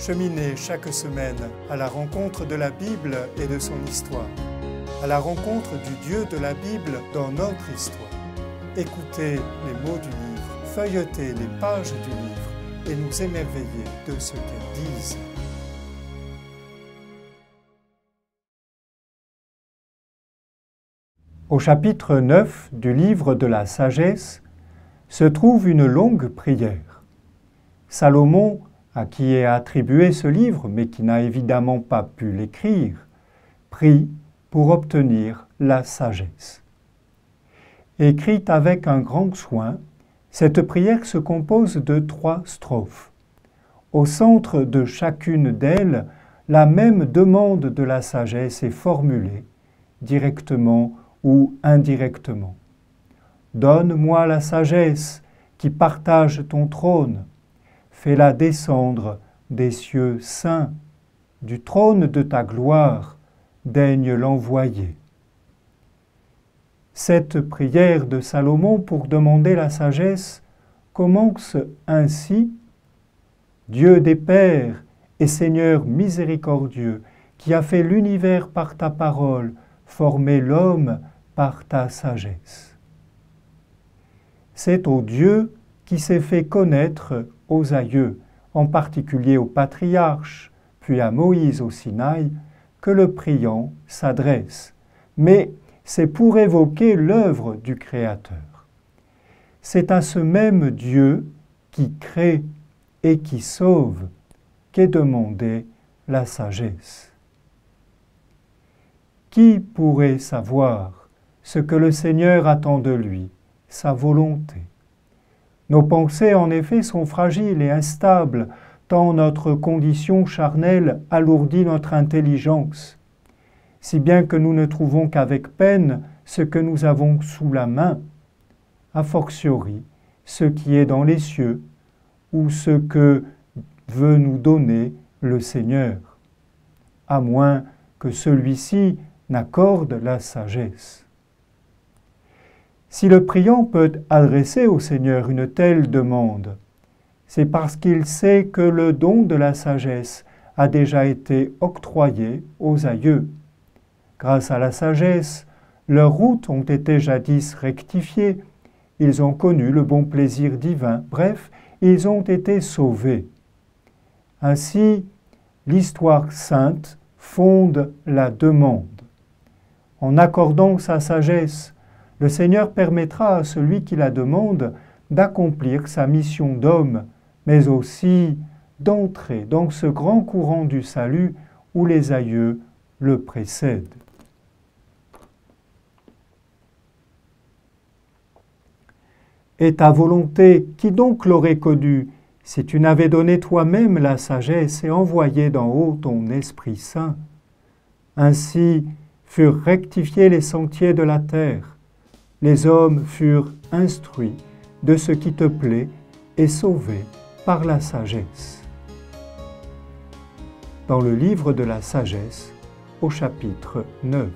Cheminez chaque semaine à la rencontre de la Bible et de son histoire, à la rencontre du Dieu de la Bible dans notre histoire. Écoutez les mots du livre, feuilletez les pages du livre et nous émerveillez de ce qu'elles disent. Au chapitre 9 du livre de la sagesse se trouve une longue prière. Salomon, à qui est attribué ce livre, mais qui n'a évidemment pas pu l'écrire, prie pour obtenir la sagesse. Écrite avec un grand soin, cette prière se compose de 3 strophes. Au centre de chacune d'elles, la même demande de la sagesse est formulée, directement ou indirectement. Donne-moi la sagesse qui partage ton trône. Fais-la descendre des cieux saints. Du trône de ta gloire, daigne l'envoyer. Cette prière de Salomon pour demander la sagesse commence ainsi. Dieu des pères et Seigneur miséricordieux, qui a fait l'univers par ta parole, formé l'homme par ta sagesse. C'est au Dieu qui s'est fait connaître aux aïeux, en particulier aux patriarches, puis à Moïse au Sinaï, que le priant s'adresse. Mais c'est pour évoquer l'œuvre du Créateur. C'est à ce même Dieu qui crée et qui sauve qu'est demandée la sagesse. Qui pourrait savoir ce que le Seigneur attend de lui, sa volonté? Nos pensées, en effet, sont fragiles et instables, tant notre condition charnelle alourdit notre intelligence, si bien que nous ne trouvons qu'avec peine ce que nous avons sous la main, a fortiori ce qui est dans les cieux, ou ce que veut nous donner le Seigneur, à moins que celui-ci n'accorde la sagesse. Si le priant peut adresser au Seigneur une telle demande, c'est parce qu'il sait que le don de la sagesse a déjà été octroyé aux aïeux. Grâce à la sagesse, leurs routes ont été jadis rectifiées, ils ont connu le bon plaisir divin, bref, ils ont été sauvés. Ainsi, l'histoire sainte fonde la demande. En accordant sa sagesse, le Seigneur permettra à celui qui la demande d'accomplir sa mission d'homme, mais aussi d'entrer dans ce grand courant du salut où les aïeux le précèdent. Et ta volonté, qui donc l'aurait connue, si tu n'avais donné toi-même la sagesse et envoyé d'en haut ton Esprit Saint? Ainsi furent rectifiés les sentiers de la terre. Les hommes furent instruits de ce qui te plaît et sauvés par la sagesse. Dans le livre de la sagesse, au chapitre 9.